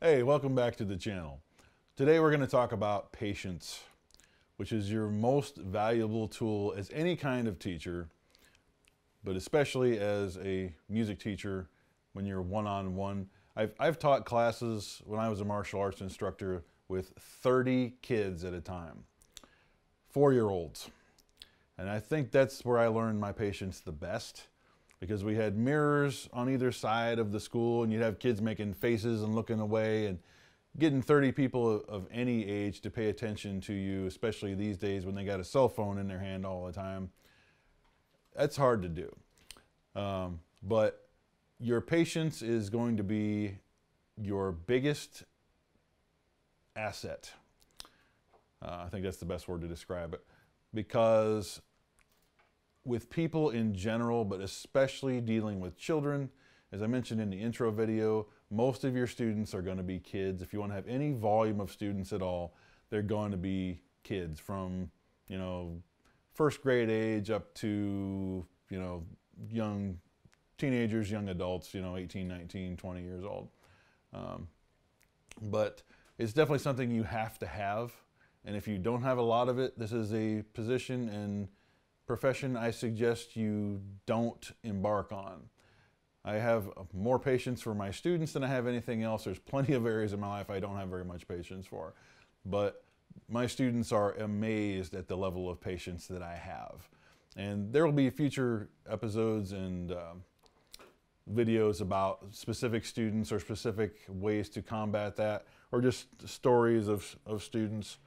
Hey, welcome back to the channel. Today we're going to talk about patience, which is your most valuable tool as any kind of teacher, but especially as a music teacher when you're one-on-one. I've taught classes when I was a martial arts instructor with 30 kids at a time, 4-year-olds. And I think that's where I learned my patience the best, because we had mirrors on either side of the school and you'd have kids making faces and looking away, and getting 30 people of any age to pay attention to you, especially these days when they got a cell phone in their hand all the time, that's hard to do. But your patience is going to be your biggest asset. I think that's the best word to describe it, because with people in general, but especially dealing with children, as I mentioned in the intro video, most of your students are going to be kids. If you want to have any volume of students at all, they're going to be kids from, first grade age up to, young teenagers, young adults, 18, 19, 20 years old. But it's definitely something you have to have. And if you don't have a lot of it, this is a position and profession I suggest you don't embark on. I have more patience for my students than I have anything else. There's plenty of areas in my life I don't have very much patience for. But my students are amazed at the level of patience that I have. And there will be future episodes and videos about specific students or specific ways to combat that, or just stories of students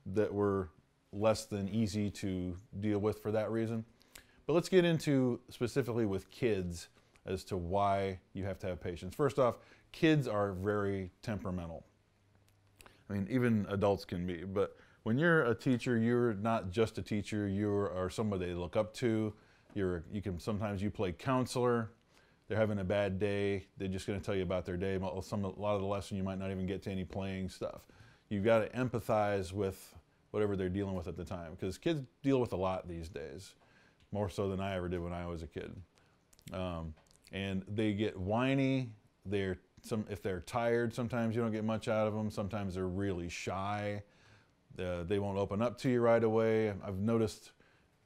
that were less than easy to deal with for that reason. But let's get into specifically with kids as to why you have to have patience. First off, kids are very temperamental. I mean, even adults can be, but when you're a teacher, you're not just a teacher, you are somebody they look up to. Sometimes you play counselor. They're having a bad day, they're just going to tell you about their day. A lot of the lesson you might not even get to any playing stuff. You've got to empathize with whatever they're dealing with at the time, because kids deal with a lot these days, more so than I ever did when I was a kid. And they get whiny. If they're tired, sometimes you don't get much out of them. Sometimes they're really shy. They won't open up to you right away. I've noticed,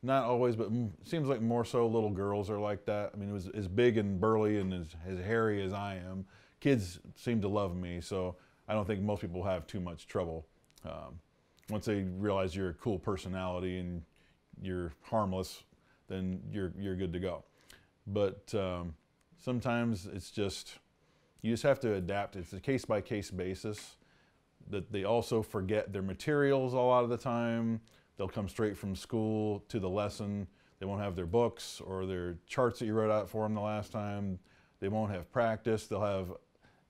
not always, but it seems like more so little girls are like that. I mean, it was as big and burly and as hairy as I am. Kids seem to love me, so I don't think most people have too much trouble. Once they realize you're a cool personality and you're harmless, then you're good to go. But sometimes it's just, you just have to adapt. It's a case-by-case basis. That they also forget their materials a lot of the time. They'll come straight from school to the lesson. They won't have their books or their charts that you wrote out for them the last time. They won't have practice. They'll have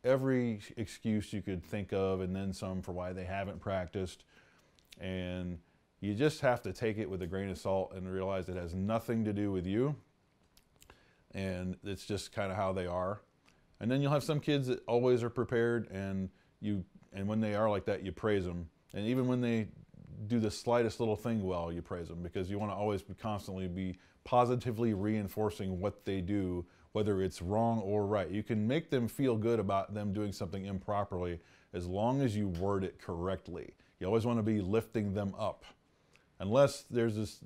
every excuse you could think of and then some for why they haven't practiced. And you just have to take it with a grain of salt and realize it has nothing to do with you. And it's just kind of how they are. And then you'll have some kids that always are prepared, and when they are like that, you praise them. And even when they do the slightest little thing well, you praise them, because you want to always constantly be positively reinforcing what they do, whether it's wrong or right. You can make them feel good about them doing something improperly as long as you word it correctly. You always want to be lifting them up. Unless there's this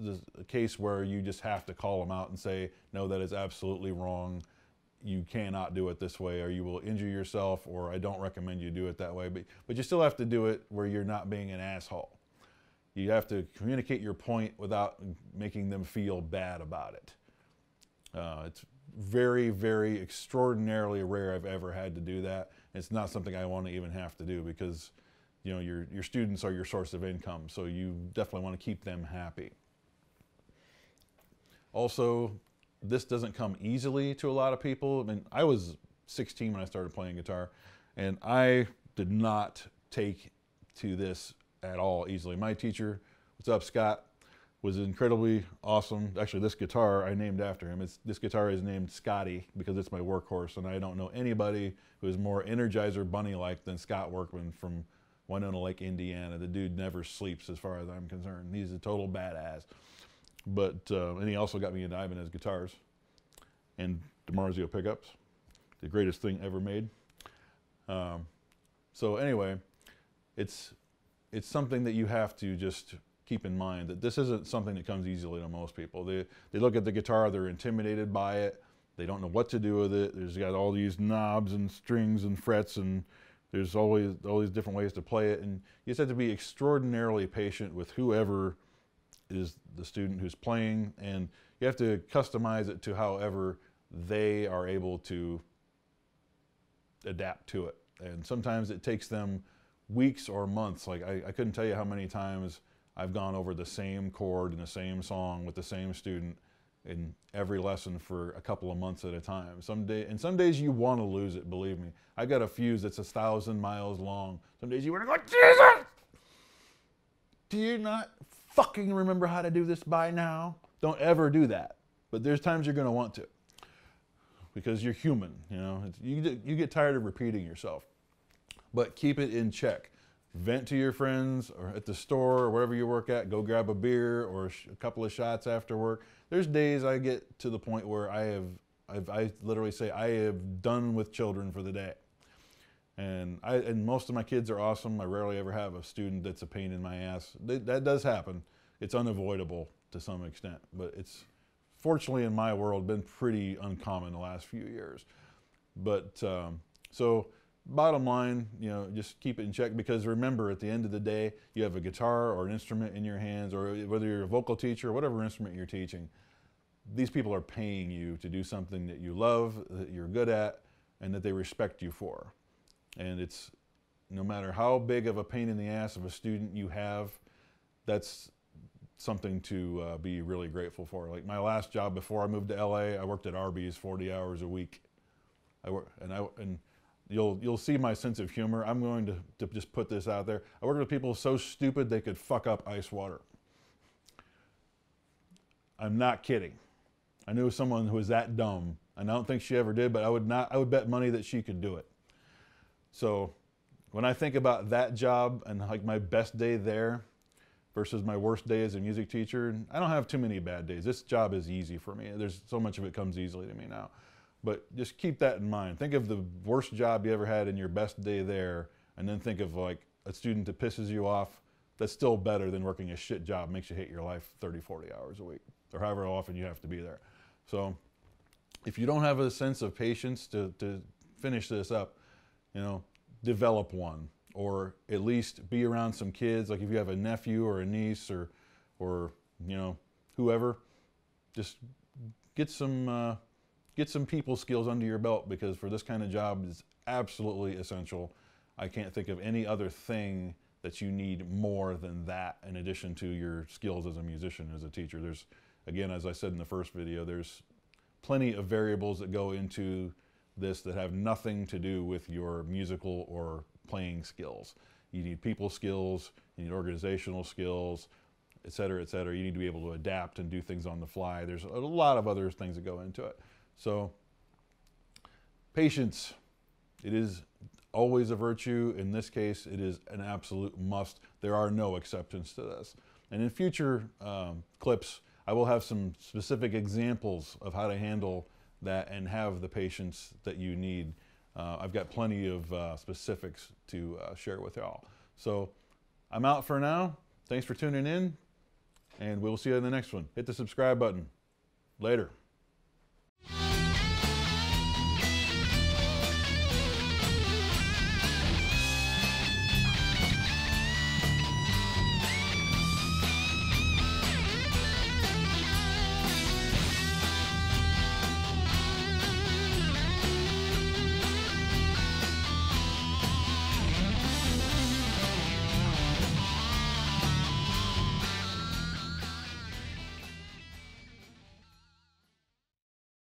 case where you just have to call them out and say, no, that is absolutely wrong. You cannot do it this way, or you will injure yourself, or I don't recommend you do it that way. But you still have to do it where you're not being an asshole. You have to communicate your point without making them feel bad about it. It's very, very extraordinarily rare I've ever had to do that. It's not something I want to even have to do, because your students are your source of income, so you definitely want to keep them happy. Also, this doesn't come easily to a lot of people. I mean, I was 16 when I started playing guitar, and I did not take to this at all easily. My teacher, what's up, Scott, was incredibly awesome. Actually, this guitar I named after him. This guitar is named Scotty because it's my workhorse, and I don't know anybody who is more Energizer Bunny-like than Scott Workman from Winona Lake, Indiana. The dude never sleeps as far as I'm concerned. He's a total badass. But, and he also got me into Ibanez guitars and DiMarzio pickups, the greatest thing ever made. So anyway, it's something that you have to just keep in mind, that this isn't something that comes easily to most people. They look at the guitar, they're intimidated by it, they don't know what to do with it. There's got all these knobs and strings and frets, and there's always all these different ways to play it, and you just have to be extraordinarily patient with whoever is the student who's playing, and you have to customize it to however they are able to adapt to it. And sometimes it takes them weeks or months. Like I couldn't tell you how many times I've gone over the same chord in the same song with the same student in every lesson for a couple of months at a time. Some days you want to lose it, believe me. I've got a fuse that's 1,000 miles long. Some days you want to go, Jesus! Do you not fucking remember how to do this by now? Don't ever do that. But there's times you're going to want to, because you're human, you know. You get tired of repeating yourself. But keep it in check. Vent to your friends, or at the store, or wherever you work at. Go grab a beer or a couple of shots after work. There's days I get to the point where I literally say I have done with children for the day. And most of my kids are awesome. I rarely ever have a student that's a pain in my ass. That does happen. It's unavoidable to some extent, but it's fortunately in my world been pretty uncommon the last few years. But so bottom line, you know, just keep it in check, because remember, at the end of the day, you have a guitar or an instrument in your hands, or whether you're a vocal teacher or whatever instrument you're teaching, these people are paying you to do something that you love, that you're good at, and that they respect you for. And it's, no matter how big of a pain in the ass of a student you have, that's something to be really grateful for. Like my last job before I moved to LA, I worked at Arby's 40 hours a week. And you'll see my sense of humor. I'm going to just put this out there. I worked with people so stupid they could fuck up ice water. I'm not kidding. I knew someone who was that dumb, and I don't think she ever did, but I would bet money that she could do it. So when I think about that job and like my best day there versus my worst day as a music teacher, I don't have too many bad days. This job is easy for me. There's so much of it comes easily to me now. But just keep that in mind. Think of the worst job you ever had and your best day there, and then think of like a student that pisses you off. That's still better than working a shit job, makes you hate your life 30, 40 hours a week, or however often you have to be there. So if you don't have a sense of patience to finish this up, you know, develop one, or at least be around some kids. Like if you have a nephew or a niece or you know, whoever, just get some people skills under your belt, because for this kind of job, it's absolutely essential. I can't think of any other thing that you need more than that, in addition to your skills as a musician, as a teacher. There's, again, as I said in the first video, there's plenty of variables that go into this that have nothing to do with your musical or playing skills. You need people skills, you need organizational skills, et cetera, et cetera. You need to be able to adapt and do things on the fly. There's a lot of other things that go into it. So patience, it is always a virtue. In this case, it is an absolute must. There are no exceptions to this. And in future clips, I will have some specific examples of how to handle that and have the patience that you need. I've got plenty of specifics to share with y'all. So I'm out for now. Thanks for tuning in, and we'll see you in the next one. Hit the subscribe button. Later.